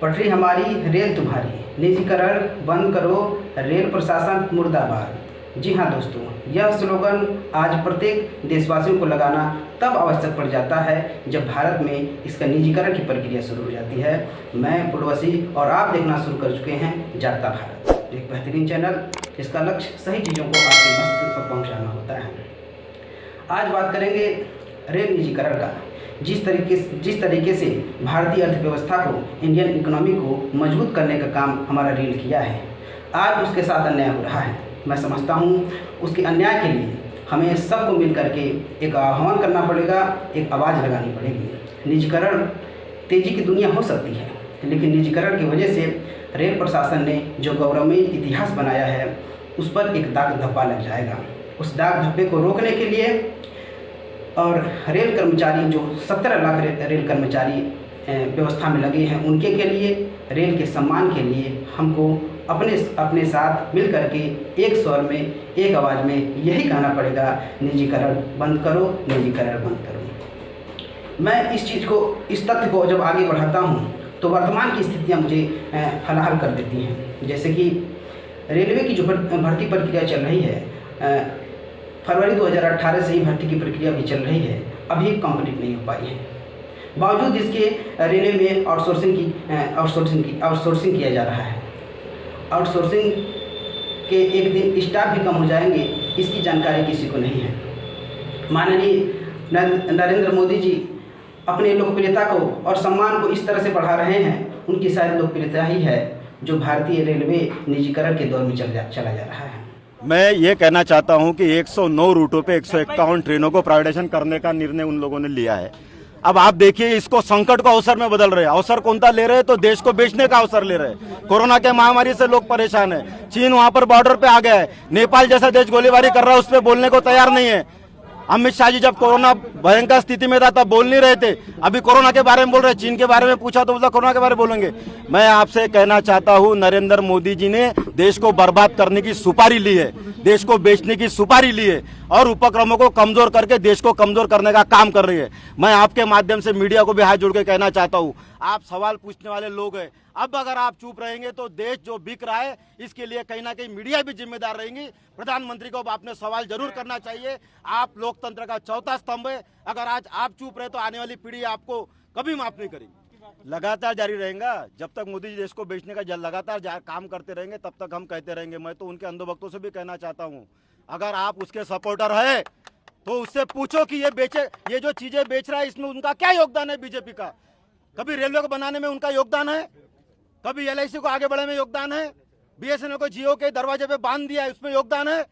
पटरी हमारी रेल तुम्हारी, निजीकरण बंद करो, रेल प्रशासन मुर्दाबाद। जी हाँ दोस्तों, यह स्लोगन आज प्रत्येक देशवासियों को लगाना तब आवश्यक पड़ जाता है जब भारत में इसका निजीकरण की प्रक्रिया शुरू हो जाती है। मैं पूर्वसी और आप देखना शुरू कर चुके हैं जागता भारत, एक बेहतरीन चैनल। इसका लक्ष्य सही चीज़ों को आपके मस्तिष्क तक पहुँचाना होता है। आज बात करेंगे रेल निजीकरण का। जिस तरीके से भारतीय अर्थव्यवस्था को, इंडियन इकोनॉमी को मजबूत करने का काम हमारा रेल किया है, आज उसके साथ अन्याय हो रहा है। मैं समझता हूँ उसके अन्याय के लिए हमें सबको मिल करके एक आह्वान करना पड़ेगा, एक आवाज़ लगानी पड़ेगी। निजीकरण तेज़ी की दुनिया हो सकती है, लेकिन निजीकरण की वजह से रेल प्रशासन ने जो गौरवमयी इतिहास बनाया है उस पर एक दाग धब्बा लग जाएगा। उस दाग धब्बे को रोकने के लिए और रेल कर्मचारी जो 17 लाख रेल कर्मचारी व्यवस्था में लगे हैं, उनके के लिए, रेल के सम्मान के लिए हमको अपने साथ मिल करके एक स्वर में, एक आवाज़ में यही कहना पड़ेगा, निजीकरण बंद करो, निजीकरण बंद करो। मैं इस तथ्य को जब आगे बढ़ाता हूँ तो वर्तमान की स्थितियाँ मुझे हलाहल कर देती हैं। जैसे कि रेलवे की जो भर्ती प्रक्रिया चल रही है, फरवरी 2018 से ही भर्ती की प्रक्रिया भी चल रही है, अभी कंप्लीट नहीं हो पाई है। बावजूद इसके रेलवे में आउटसोर्सिंग किया जा रहा है। आउटसोर्सिंग के एक दिन स्टाफ भी कम हो जाएंगे, इसकी जानकारी किसी को नहीं है। माननीय नरेंद्र मोदी जी अपने लोकप्रियता को और सम्मान को इस तरह से बढ़ा रहे हैं, उनकी शायद लोकप्रियता ही है जो भारतीय रेलवे निजीकरण के दौर में चला जा रहा है। मैं ये कहना चाहता हूं कि 109 रूटों पे 151 ट्रेनों को प्राइवेटाइजेशन करने का निर्णय उन लोगों ने लिया है। अब आप देखिए, इसको संकट को अवसर में बदल रहे हैं। अवसर कौन सा ले रहे हैं? तो देश को बेचने का अवसर ले रहे हैं। कोरोना के महामारी से लोग परेशान हैं। चीन वहां पर बॉर्डर पे आ गया है। नेपाल जैसा देश गोलीबारी कर रहा है, उस पर बोलने को तैयार नहीं है। अमित शाह जी जब कोरोना भयंकर स्थिति में था तब बोल नहीं रहे थे, अभी कोरोना के बारे में बोल रहे हैं। चीन के बारे में पूछा तो बोला कोरोना के बारे में बोलेंगे। मैं आपसे कहना चाहता हूं, नरेंद्र मोदी जी ने देश को बर्बाद करने की सुपारी ली है, देश को बेचने की सुपारी ली है और उपक्रमों को कमजोर करके देश को कमजोर करने का काम कर रही है। मैं आपके माध्यम से मीडिया को भी हाथ जोड़ के कहना चाहता हूं, आप सवाल पूछने वाले लोग हैं। अब अगर आप चुप रहेंगे तो देश जो बिक रहा है, इसके लिए कहीं ना कहीं मीडिया भी जिम्मेदार रहेंगी। प्रधानमंत्री को आपने सवाल जरूर करना चाहिए। आप लोकतंत्र का चौथा स्तंभ है। अगर आज आप चुप रहे तो आने वाली पीढ़ी आपको कभी माफ नहीं करेगी। लगातार जारी रहेगा जब तक मोदी जी देश को बेचने का लगातार काम करते रहेंगे, तब तक हम कहते रहेंगे। मैं तो उनके अंधभक्तों से भी कहना चाहता हूँ, अगर आप उसके सपोर्टर है तो उससे पूछो कि ये जो चीजें बेच रहा है, इसमें उनका क्या योगदान है बीजेपी का? कभी रेलवे को बनाने में उनका योगदान है? कभी LIC को आगे बढ़ने में योगदान है? BSNL को जियो के दरवाजे पे बांध दिया है, उसमें योगदान है?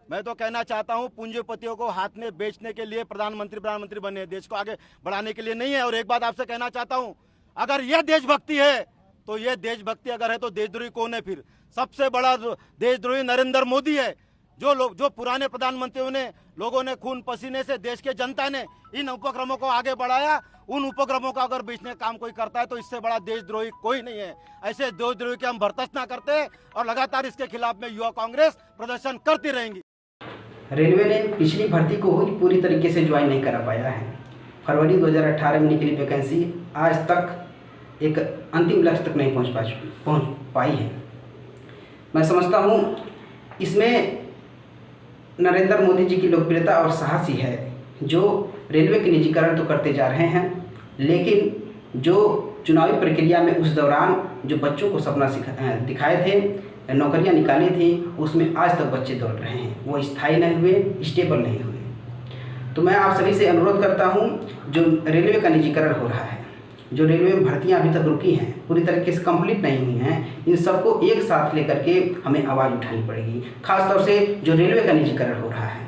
मैं तो कहना चाहता हूं, पूंजीपतियों को हाथ में बेचने के लिए प्रधानमंत्री बने, देश को आगे बढ़ाने के लिए नहीं है। और एक बात आपसे कहना चाहता हूं, अगर यह देशभक्ति है तो यह देशभक्ति अगर है तो देशद्रोही कौन है फिर? सबसे बड़ा देशद्रोही नरेंद्र मोदी है। जो पुराने प्रधानमंत्रियों ने, लोगों ने खून पसीने से, देश के जनता ने इन उपक्रमों को आगे बढ़ाया, उन उपक्रमों का अगर बेचने का काम कोई करता है तो इससे बड़ा देशद्रोही कोई नहीं है। ऐसे देशद्रोही के हम बर्दाश्त ना करते और लगातार इसके खिलाफ में युवा कांग्रेस प्रदर्शन करती रहेंगी। रेलवे ने पिछली भर्ती को पूरी तरीके से ज्वाइन नहीं करा पाया है। फरवरी 2018 में निकली वैकेंसी आज तक एक अंतिम लक्ष्य तक नहीं पहुँच पाई है। मैं समझता हूँ इसमें नरेंद्र मोदी जी की लोकप्रियता और साहस ही है, जो रेलवे के निजीकरण तो करते जा रहे हैं, लेकिन जो चुनावी प्रक्रिया में उस दौरान जो बच्चों को सपना दिखाए थे, नौकरियां निकाली थी, उसमें आज तक बच्चे दौड़ रहे हैं। वो स्थायी नहीं हुए, स्टेबल नहीं हुए। तो मैं आप सभी से अनुरोध करता हूं, जो रेलवे का निजीकरण हो रहा है, जो रेलवे में भर्तियां अभी तक रुकी हैं, पूरी तरीके से कंप्लीट नहीं हुई हैं, इन सबको एक साथ लेकर के हमें आवाज़ उठानी पड़ेगी, खासतौर से जो रेलवे का निजीकरण हो रहा है।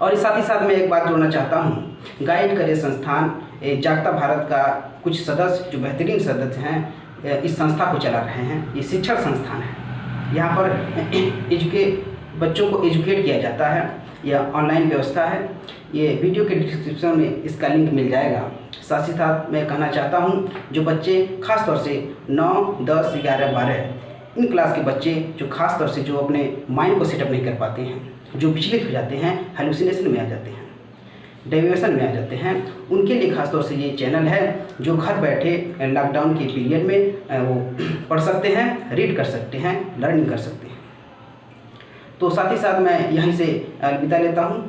और साथ ही साथ मैं एक बात जोड़ना चाहता हूँ, गाइड करियर संस्थान जागता भारत का कुछ सदस्य, जो बेहतरीन सदस्य हैं, इस संस्था को चला रहे हैं। ये शिक्षण संस्थान है, यहाँ पर बच्चों को एजुकेट किया जाता है। यह ऑनलाइन व्यवस्था है। ये वीडियो के डिस्क्रिप्शन में इसका लिंक मिल जाएगा। साथ ही साथ मैं कहना चाहता हूँ, जो बच्चे खास तौर से 9, 10, 11, 12 इन क्लास के बच्चे जो खास तौर से जो अपने माइंड को सेटअप नहीं कर पाते हैं, जो विचलित हो जाते हैं, हेलुसिनेशन में आ जाते हैं, डेविएशन में आ जाते हैं, उनके लिए खासतौर से ये चैनल है जो घर बैठे लॉकडाउन के पीरियड में वो पढ़ सकते हैं, रीड कर सकते हैं, लर्निंग कर सकते हैं। तो साथ ही साथ मैं यहीं से विदा लेता हूँ।